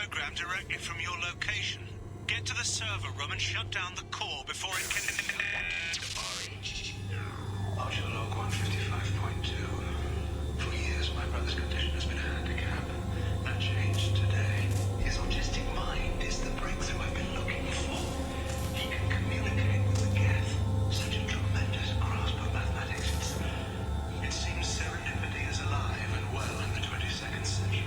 program directly from your location. Get to the server room and shut down the core before it can... Ultra log 155.2. For years, my brother's condition has been a handicap. That changed today. His autistic mind is the breakthrough I've been looking for. He can communicate with the Geth. Such a tremendous grasp of mathematics. It seems serendipity is alive and well in the 22nd century.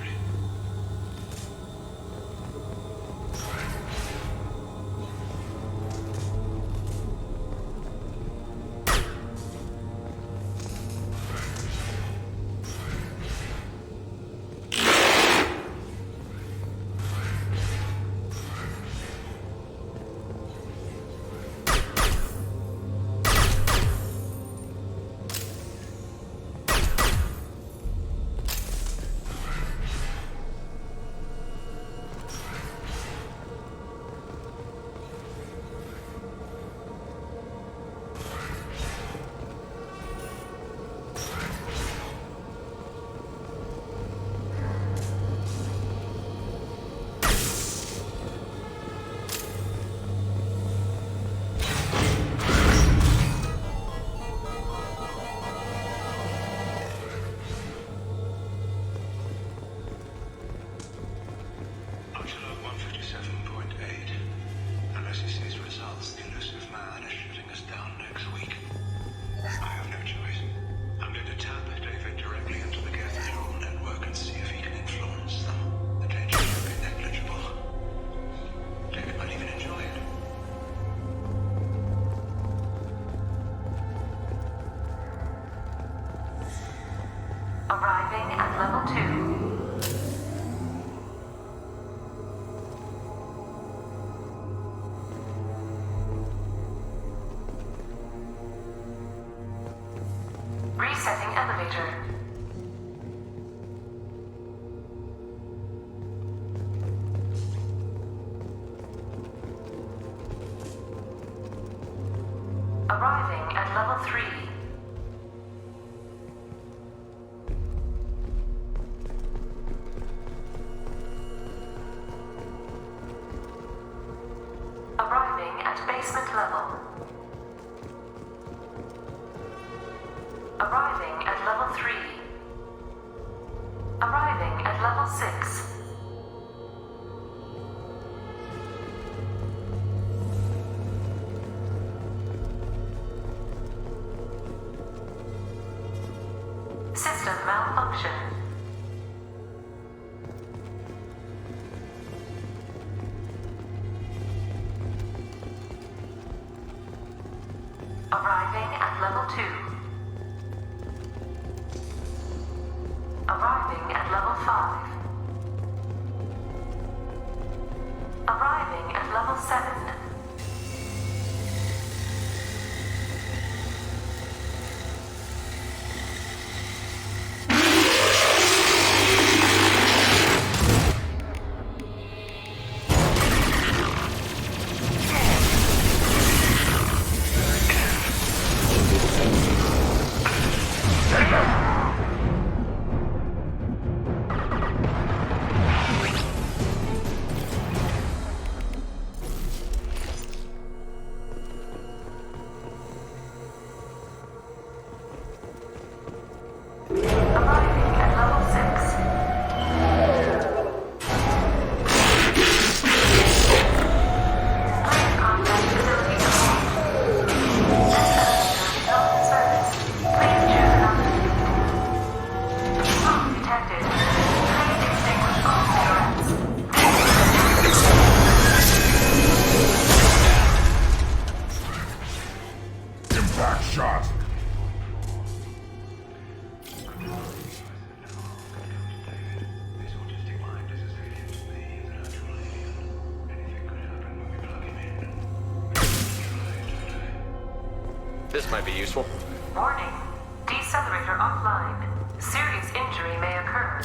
Arriving at level 2. Resetting elevator. Arriving at level 3. Arriving at basement level. Arriving at level 3. Arriving at level 6. System malfunction. Arriving at level 2. Arriving at level 5. Arriving at level 7. Arriving at level 6. Player contact facility default. This elevator is not in service. Please choose another. Smoke detected. Please extinguish all cigarettes. Impact shot. His autistic mind is as alien to me as an actual alien. Anything could happen when we plug him in. This might be useful. Warning. Decelerator offline. Serious injury may occur.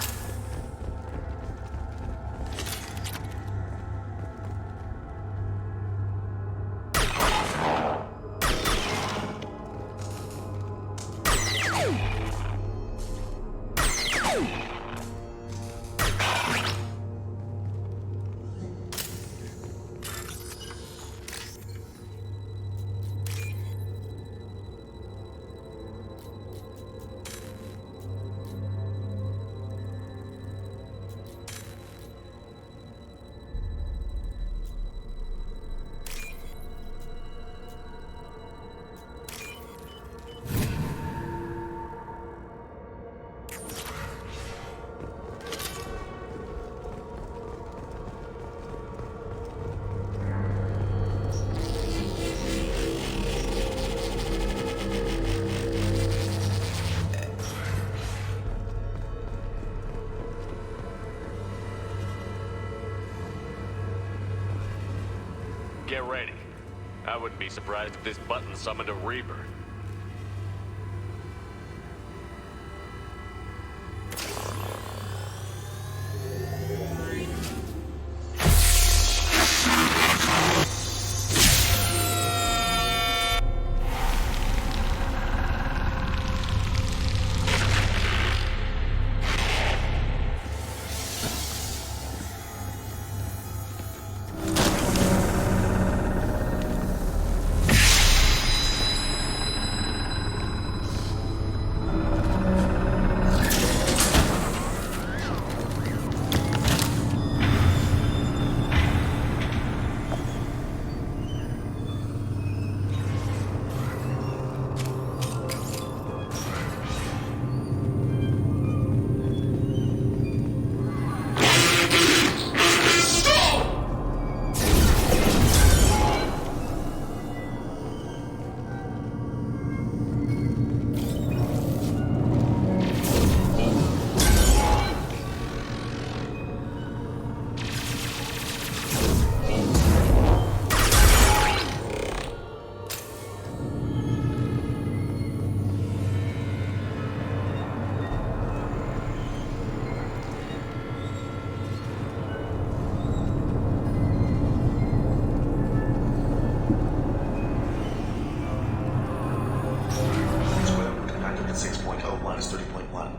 Get ready. I wouldn't be surprised if this button summoned a Reaper.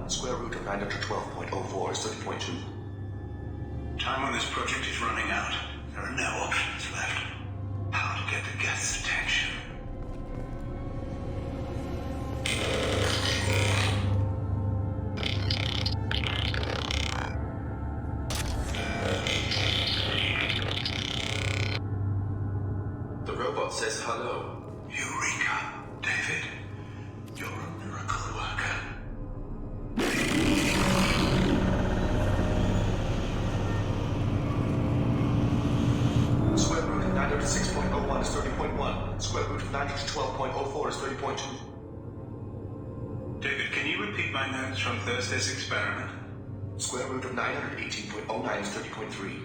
Square root of 912.04 is 30.2. Time on this project is running out. There are no options left. How to get the guest's attention? The robot says hello. Eureka, David. You're a miracle worker. Square root of 906.01 is 30.1. Square root of 912.04 is 30.2. David, can you repeat my notes from Thursday's experiment? Square root of 918.09 is 30.3.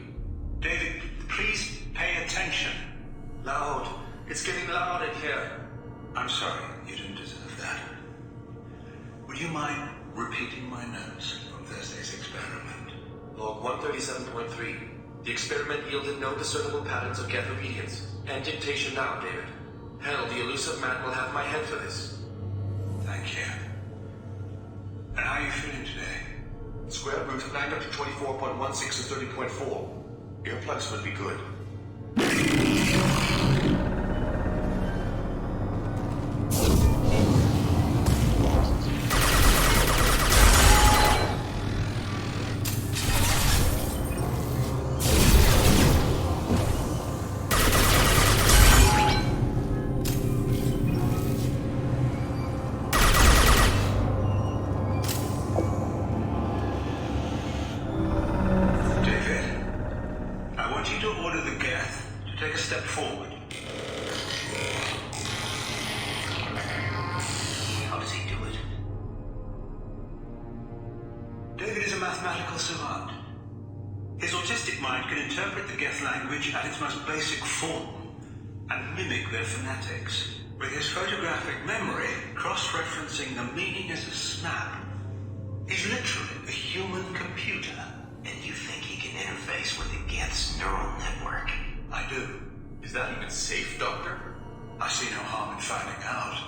David, please pay attention. Loud. It's getting loud in here. I'm sorry, you didn't deserve that. Would you mind repeating my notes from Thursday's experiment? Log 137.3. The experiment yielded no discernible patterns of get obedience. End dictation now, David. Hell, the elusive man will have my head for this. Thank you. And how are you feeling today? Square root of 924.16 is 30.4. Earplugs would be good. Mathematical savant. His autistic mind can interpret the Geth language at its most basic form and mimic their phonetics. With his photographic memory, cross-referencing the meaning as a snap. He's literally a human computer. And you think he can interface with the Geth's neural network? I do. Is that even safe, Doctor? I see no harm in finding out.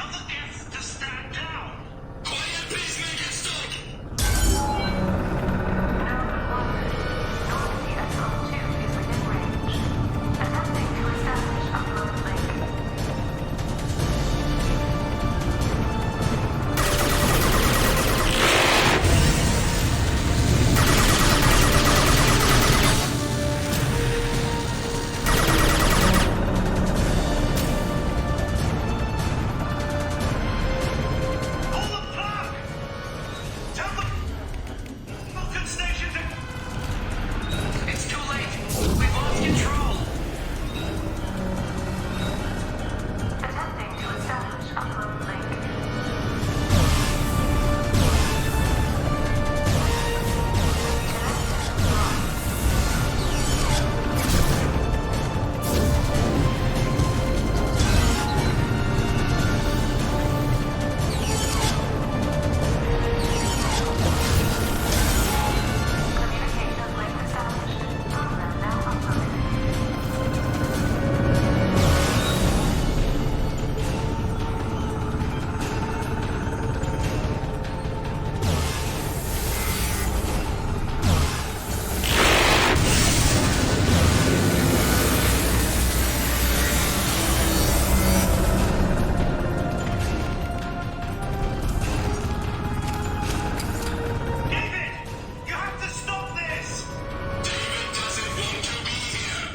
Tell the guests to stand down. Quiet, please make it stop. Normally SR2 is within range. Attempting to establish upload link. Pull the plug. Tell the Vulcan station to... It's too late. We've lost control. Attempting to establish upload link. Communication link established. Program now uploaded. David, you have to stop this. David doesn't want to be here.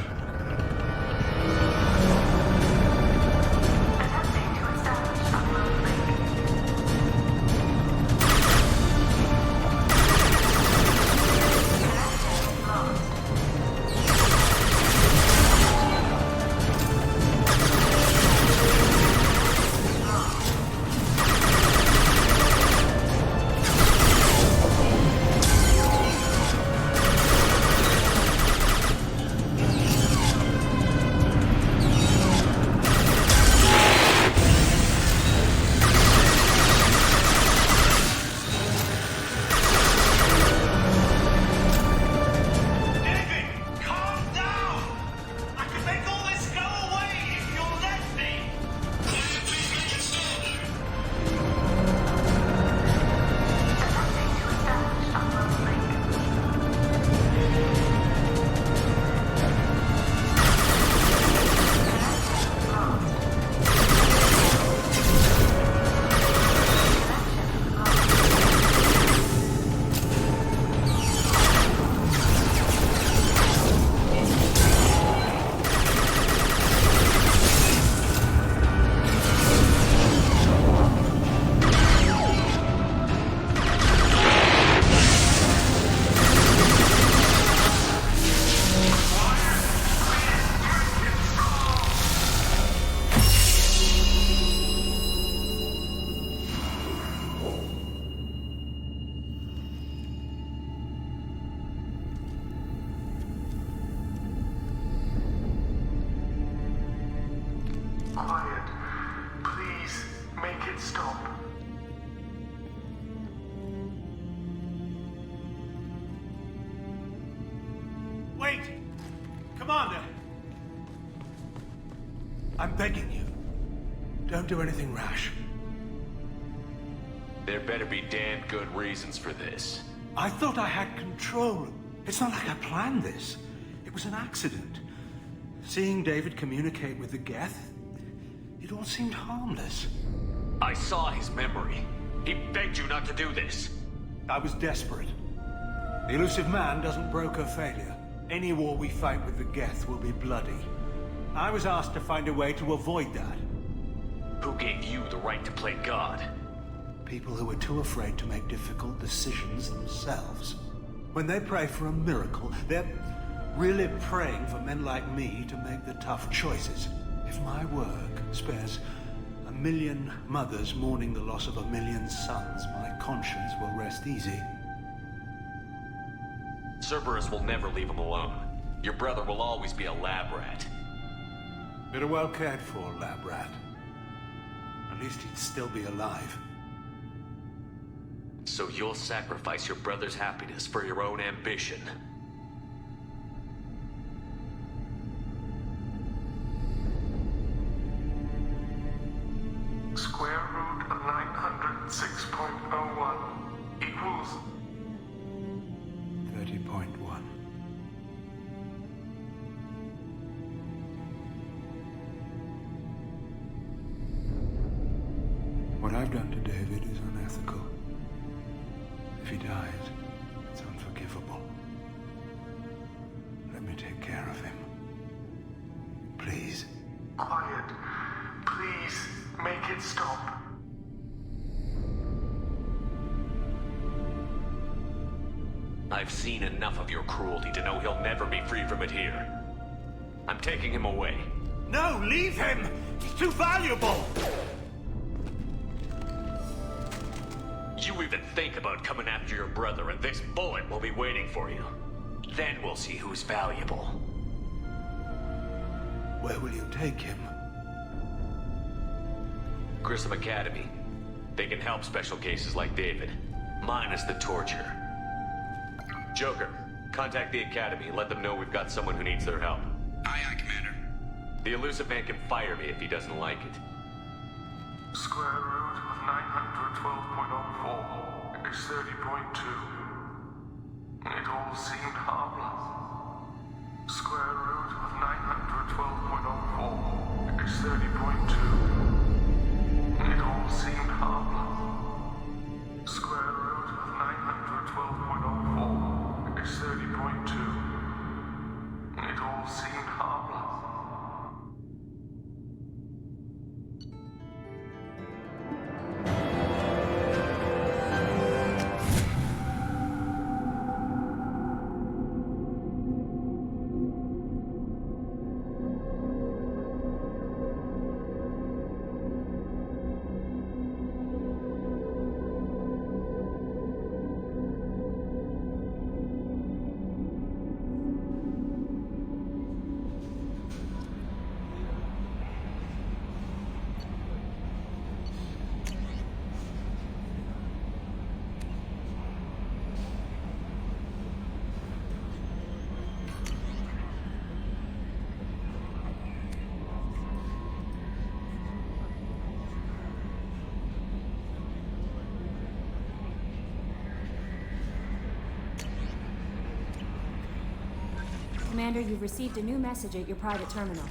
Attempting to establish upload link. Connection lost. David, calm down. I can make all this go away if you'll let me. Quiet, please make it stop. Attempting to establish upload link. Connection lost. Connection lost. Quiet. Please make it stop. Wait! Commander! I'm begging you. Don't do anything rash. There better be damn good reasons for this. I thought I had control. It's not like I planned this. It was an accident. Seeing David communicate with the Geth, it all seemed harmless. I saw his memory. He begged you not to do this. I was desperate. The elusive man doesn't broker failure. Any war we fight with the Geth will be bloody. I was asked to find a way to avoid that. Who gave you the right to play God? People who are too afraid to make difficult decisions themselves. When they pray for a miracle, they're really praying for men like me to make the tough choices. If my work spares 1 million mothers mourning the loss of 1 million sons, my conscience will rest easy. Cerberus will never leave him alone. Your brother will always be a lab rat. But a well cared for lab rat. At least he'd still be alive. So you'll sacrifice your brother's happiness for your own ambition. Square Square root of 906.01 equals 30.1. What I've done to David is unethical. If he dies, it's unforgivable. Let me take care of him. Please. quiet. Please make it stop. I've seen enough of your cruelty to know he'll never be free from it here. I'm taking him away. No, leave him! He's too valuable! You even think about coming after your brother, and this bullet will be waiting for you. Then we'll see who's valuable. Where will you take him? Grissom Academy. They can help special cases like David, minus the torture. Joker, contact the Academy and let them know we've got someone who needs their help. Aye, aye, Commander. The elusive man can fire me if he doesn't like it. Square root of 912.04 is 30.2. It all seemed harmless. Square root of 912.04 is 30.2. It all seemed harmless. Square root of 912.04 is 30.2. It all seemed harmless. Commander, you've received a new message at your private terminal.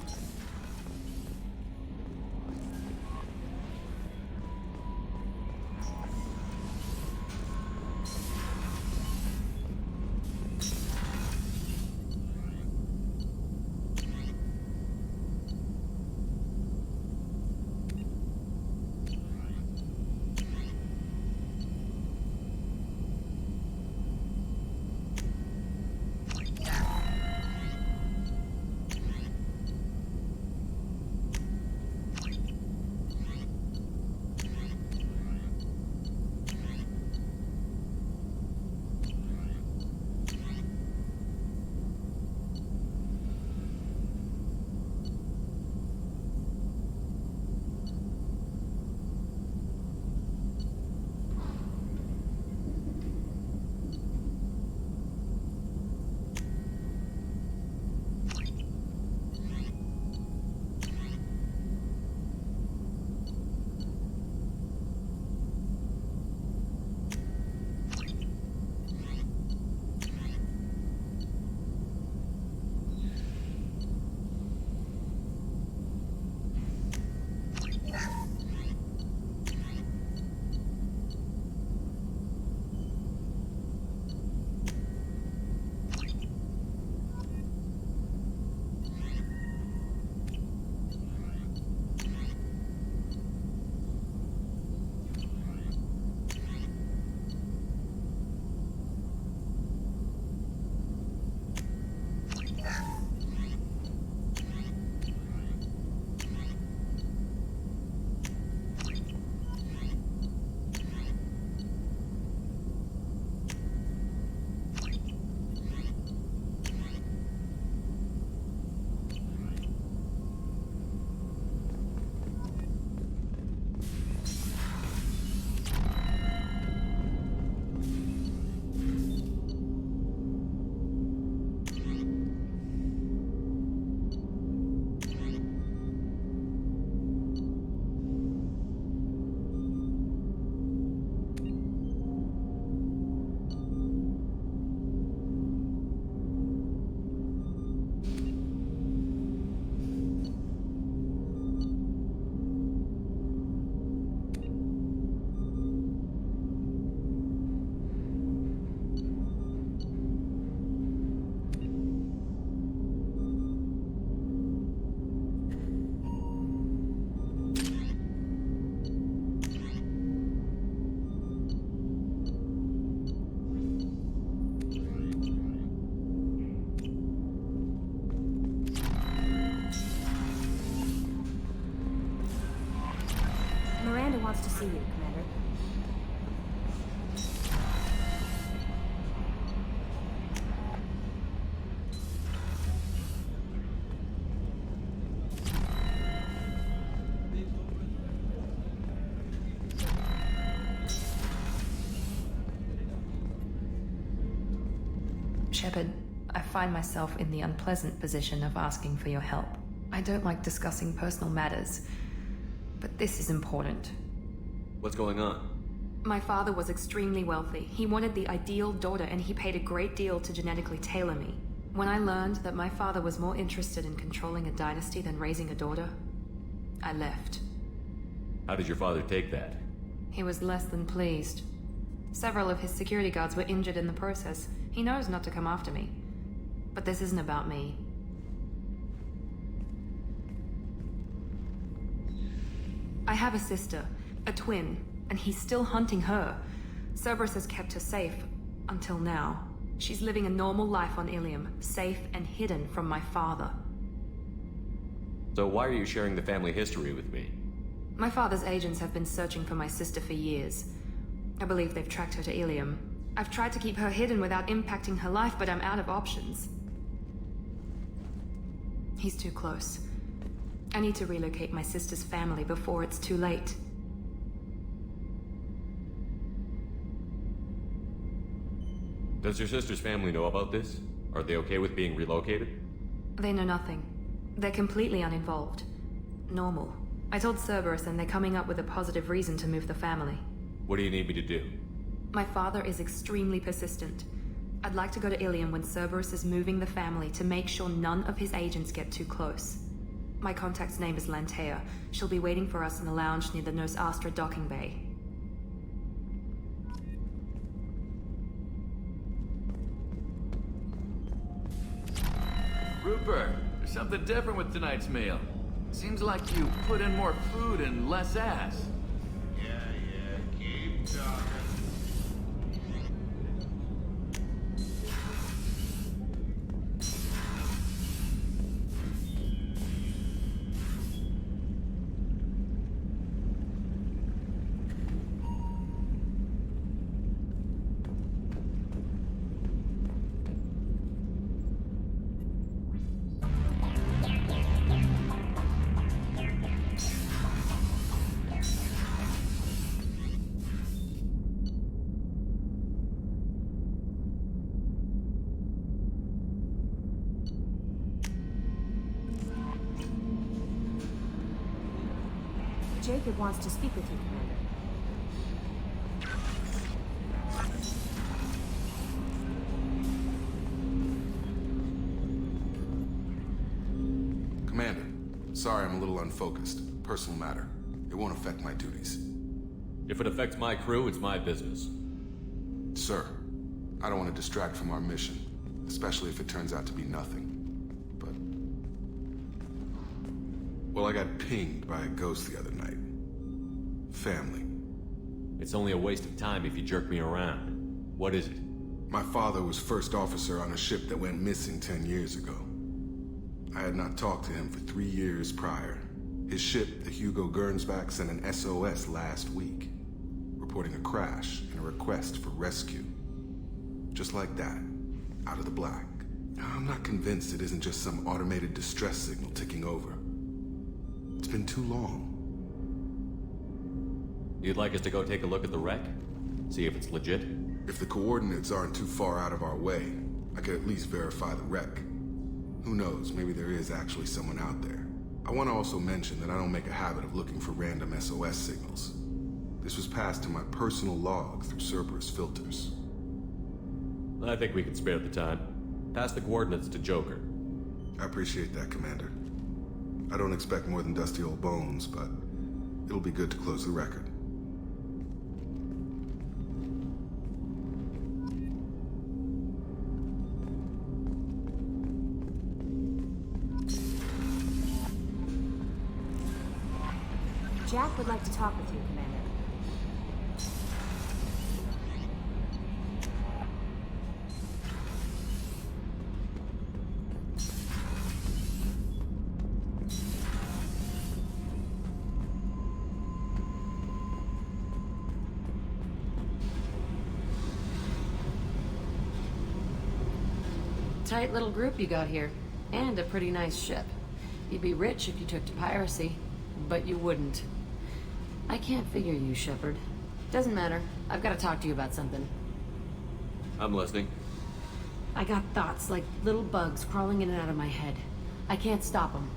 Commander. Shepard, I find myself in the unpleasant position of asking for your help. I don't like discussing personal matters, but this is important. What's going on? My father was extremely wealthy. He wanted the ideal daughter, and he paid a great deal to genetically tailor me. When I learned that my father was more interested in controlling a dynasty than raising a daughter, I left. How did your father take that? He was less than pleased. Several of his security guards were injured in the process. He knows not to come after me. But this isn't about me. I have a sister, a twin, and he's still hunting her. Cerberus has kept her safe, until now. She's living a normal life on Ilium, safe and hidden from my father. So why are you sharing the family history with me? My father's agents have been searching for my sister for years. I believe they've tracked her to Ilium. I've tried to keep her hidden without impacting her life, but I'm out of options. He's too close. I need to relocate my sister's family before it's too late. Does your sister's family know about this? Are they okay with being relocated? They know nothing. They're completely uninvolved. Normal. I told Cerberus and they're coming up with a positive reason to move the family. What do you need me to do? My father is extremely persistent. I'd like to go to Ilium when Cerberus is moving the family to make sure none of his agents get too close. My contact's name is Lantea. She'll be waiting for us in the lounge near the Nos Astra docking bay. Rupert, there's something different with tonight's meal. Seems like you put in more food and less ass. Yeah, keep talking. Jacob wants to speak with you, Commander. Commander, sorry I'm a little unfocused. Personal matter. It won't affect my duties. If it affects my crew, it's my business. Sir, I don't want to distract from our mission, especially if it turns out to be nothing. But... well, I got pinged by a ghost the other night. Family. It's only a waste of time if you jerk me around. What is it? My father was first officer on a ship that went missing 10 years ago. I had not talked to him for 3 years prior. His ship, the Hugo Gernsback, sent an SOS last week, reporting a crash and a request for rescue. Just like that, out of the black. I'm not convinced it isn't just some automated distress signal ticking over. It's been too long. You'd like us to go take a look at the wreck? See if it's legit? If the coordinates aren't too far out of our way, I could at least verify the wreck. Who knows, maybe there is actually someone out there. I want to also mention that I don't make a habit of looking for random SOS signals. This was passed to my personal log through Cerberus filters. I think we can spare the time. Pass the coordinates to Joker. I appreciate that, Commander. I don't expect more than dusty old bones, but it'll be good to close the record. Jack would like to talk with you, Commander. tight little group you got here. And a pretty nice ship. You'd be rich if you took to piracy, but you wouldn't. I can't figure you, Shepard. Doesn't matter. I've got to talk to you about something. I'm listening. I got thoughts like little bugs crawling in and out of my head. I can't stop them.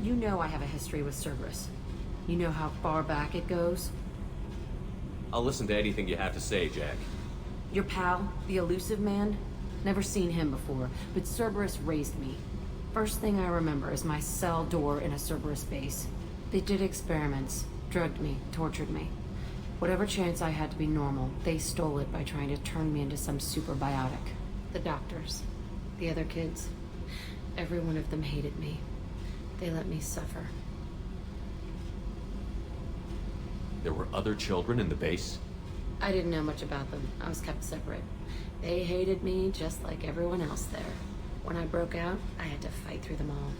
You know I have a history with Cerberus. You know how far back it goes? I'll listen to anything you have to say, Jack. Your pal, the elusive man? Never seen him before, but Cerberus raised me. First thing I remember is my cell door in a Cerberus base. They did experiments, drugged me, tortured me. Whatever chance I had to be normal, they stole it by trying to turn me into some superbiotic. The doctors, the other kids, every one of them hated me. They let me suffer. There were other children in the base? I didn't know much about them. I was kept separate. They hated me just like everyone else there. When I broke out, I had to fight through them all.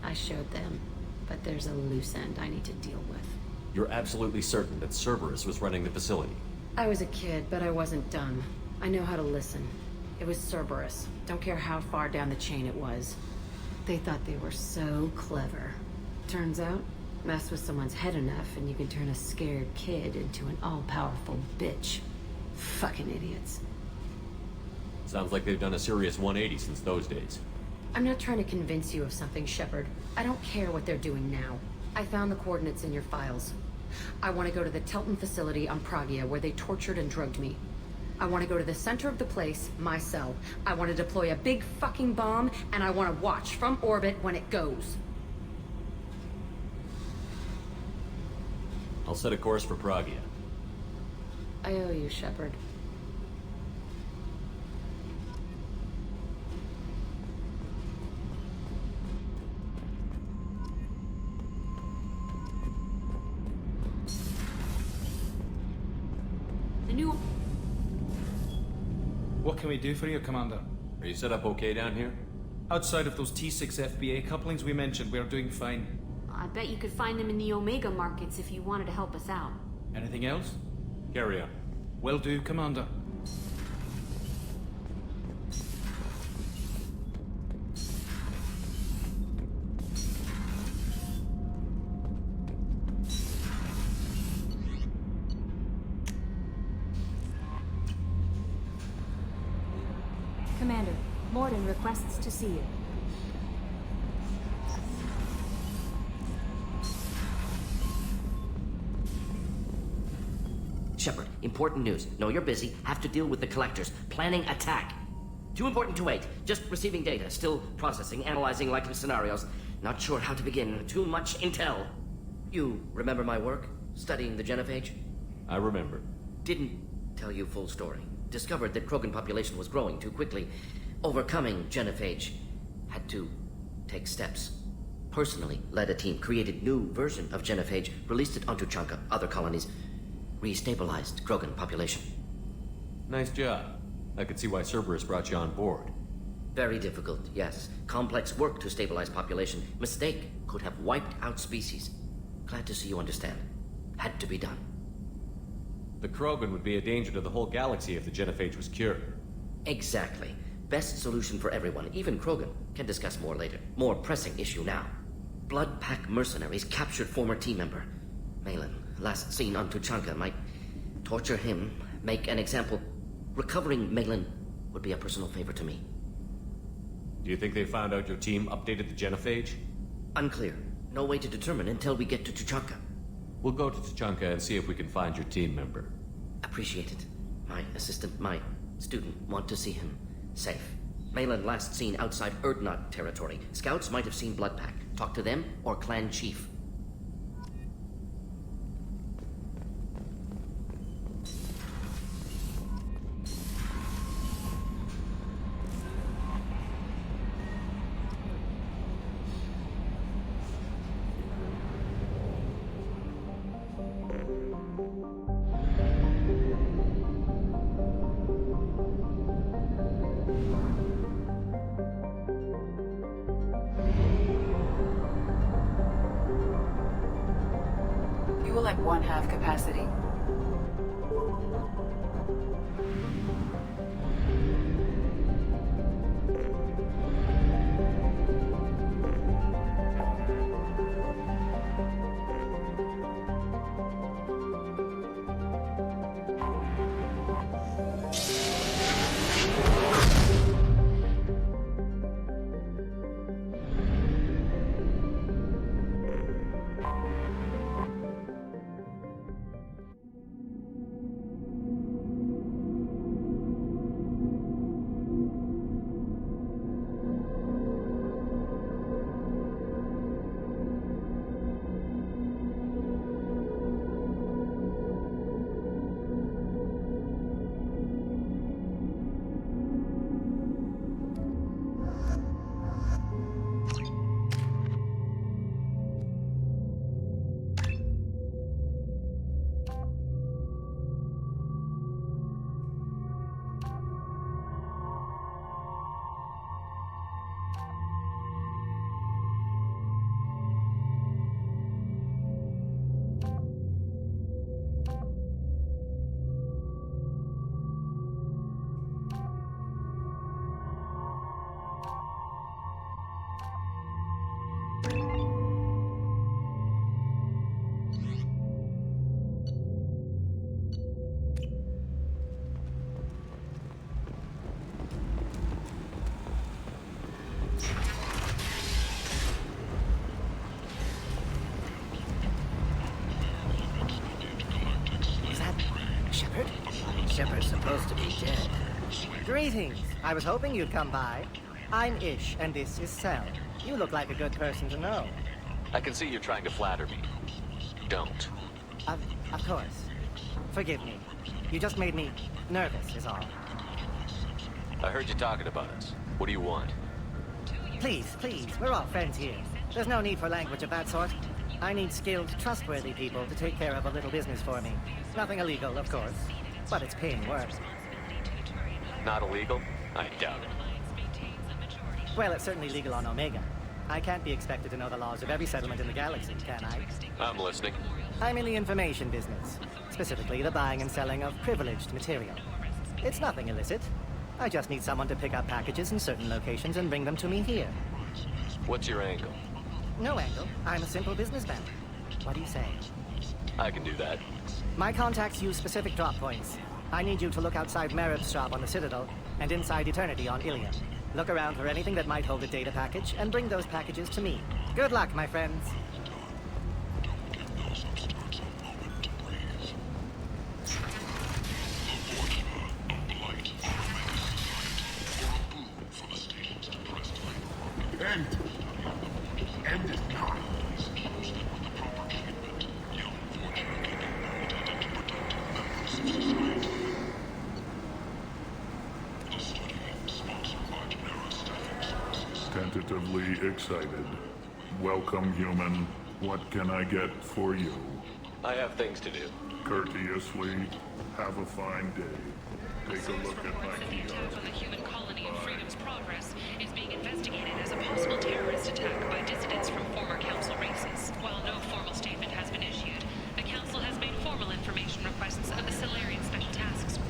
I showed them, but there's a loose end I need to deal with. You're absolutely certain that Cerberus was running the facility? I was a kid, but I wasn't dumb. I know how to listen. It was Cerberus. Don't care how far down the chain it was. They thought they were so clever. Turns out, mess with someone's head enough and you can turn a scared kid into an all-powerful bitch. Fucking idiots. Sounds like they've done a serious 180 since those days. I'm not trying to convince you of something, Shepard. I don't care what they're doing now. I found the coordinates in your files. I want to go to the Telton facility on Pragia where they tortured and drugged me. I want to go to the center of the place, my cell. I want to deploy a big fucking bomb, and I want to watch from orbit when it goes. I'll set a course for Pragia. I owe you, Shepard. What can we do for you, Commander? Are you set up okay down here? Outside of those T6 FBA couplings we mentioned, we're doing fine. I bet you could find them in the Omega markets if you wanted to help us out. Anything else? Carry on. Will do, Commander. Commander, Morden requests to see you. Shepard, important news. Know you're busy. Have to deal with the collectors. Planning attack. Too important to wait. Just receiving data. Still processing, analyzing likely scenarios. Not sure how to begin. Too much intel. You remember my work? Studying the genophage? I remember. Didn't tell you full story. Discovered that Krogan population was growing too quickly. Overcoming genophage. Had to take steps. Personally led a team, created new version of genophage, released it onto Chanka, other colonies. Restabilized Krogan population. Nice job. I could see why Cerberus brought you on board. Very difficult, yes. Complex work to stabilize population. Mistake could have wiped out species. Glad to see you understand. Had to be done. The Krogan would be a danger to the whole galaxy if the genophage was cured. Exactly. Best solution for everyone, even Krogan. Can discuss more later. More pressing issue now. Blood Pack mercenaries captured former team member. Malin, last seen on Tuchanka, might torture him, make an example. Recovering Malin would be a personal favor to me. Do you think they found out your team updated the genophage? Unclear. No way to determine until we get to Tuchanka. We'll go to Tuchanka and see if we can find your team member. Appreciate it. My assistant, my student, want to see him safe. Malin last seen outside Erdnot territory. Scouts might have seen Blood Pack. Talk to them or clan chief. Fuel at 1/2 capacity. supposed to be dead. Greetings. I was hoping you'd come by. I'm Ish, and this is Cell. You look like a good person to know. I can see you're trying to flatter me. Don't. Of course. Forgive me. You just made me nervous, is all. I heard you talking about us. What do you want? Please, we're all friends here. There's no need for language of that sort. I need skilled, trustworthy people to take care of a little business for me. Nothing illegal, of course, but it's paying work. Not illegal? I doubt it. Well, it's certainly legal on Omega. I can't be expected to know the laws of every settlement in the galaxy, can I? I'm listening. I'm in the information business, specifically the buying and selling of privileged material. It's nothing illicit. I just need someone to pick up packages in certain locations and bring them to me here. What's your angle? No angle. I'm a simple businessman. What do you say? I can do that. My contacts use specific drop points. I need you to look outside Merib's shop on the Citadel and inside Eternity on Ilium. Look around for anything that might hold a data package and bring those packages to me. Good luck, my friends. End it now. Tentatively excited. Welcome, human. What can I get for you? I have things to do. Courteously, have a fine day. Take a look at my kiosk. From the human colony of Freedom's Progress is being investigated as a possible terrorist attack by dissidents from former council races. While no formal statement has been issued, the council has made formal information requests of the Solarian Special Tasks Group.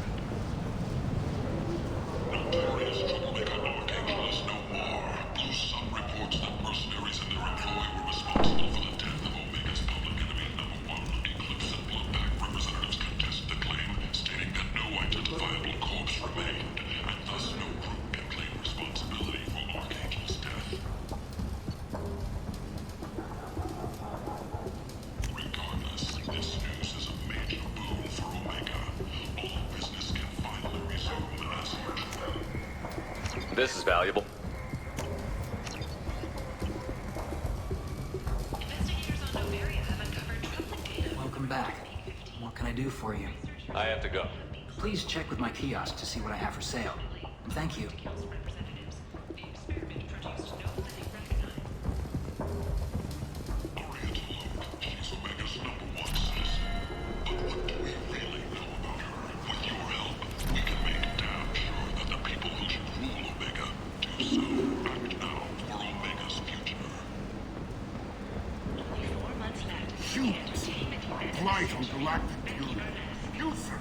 Notorious troublemaker Archangel no more. Blue Sun reports that mercenaries and their employ were responsible for the death of Omega's public enemy #1. Eclipse and Bloodpack representatives contest the claim, stating that no identifiable corpse remained, and thus no group can claim responsibility for Archangel's death. Regardless, this news is a major boon for Omega. All business can finally resume as usual. This is valuable. Welcome back. What can I do for you? I have to go. Please check with my kiosk to see what I have for sale. And thank you. Blight on Galactic Union. You, sir.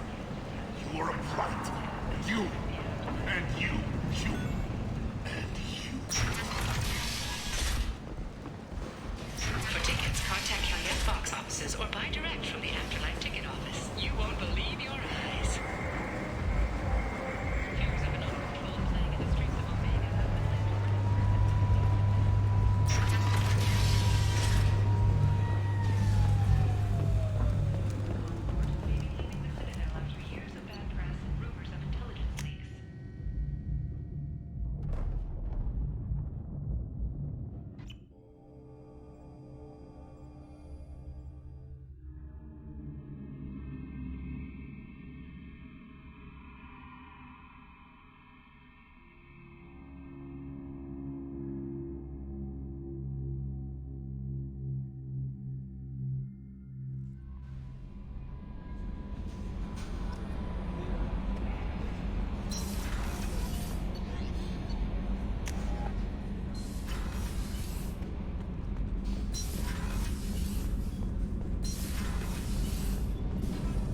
You are a blight. You. And you. You. And you. For tickets, contact Calumet box offices or buy direct from the Afterlife ticket office. You won't believe your eyes. Fears of an uncontrolled plague in the streets of Omega have been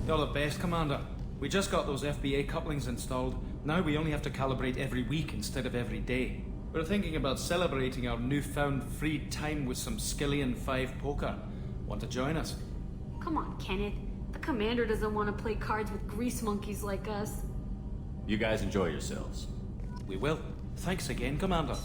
You're the best, Commander. We just got those FBA couplings installed. Now we only have to calibrate every week instead of every day. We're thinking about celebrating our newfound free time with some Skillian 5 poker. Want to join us? Come on, Kenneth. The commander doesn't want to play cards with grease monkeys like us. You guys enjoy yourselves. We will. Thanks again, Commander.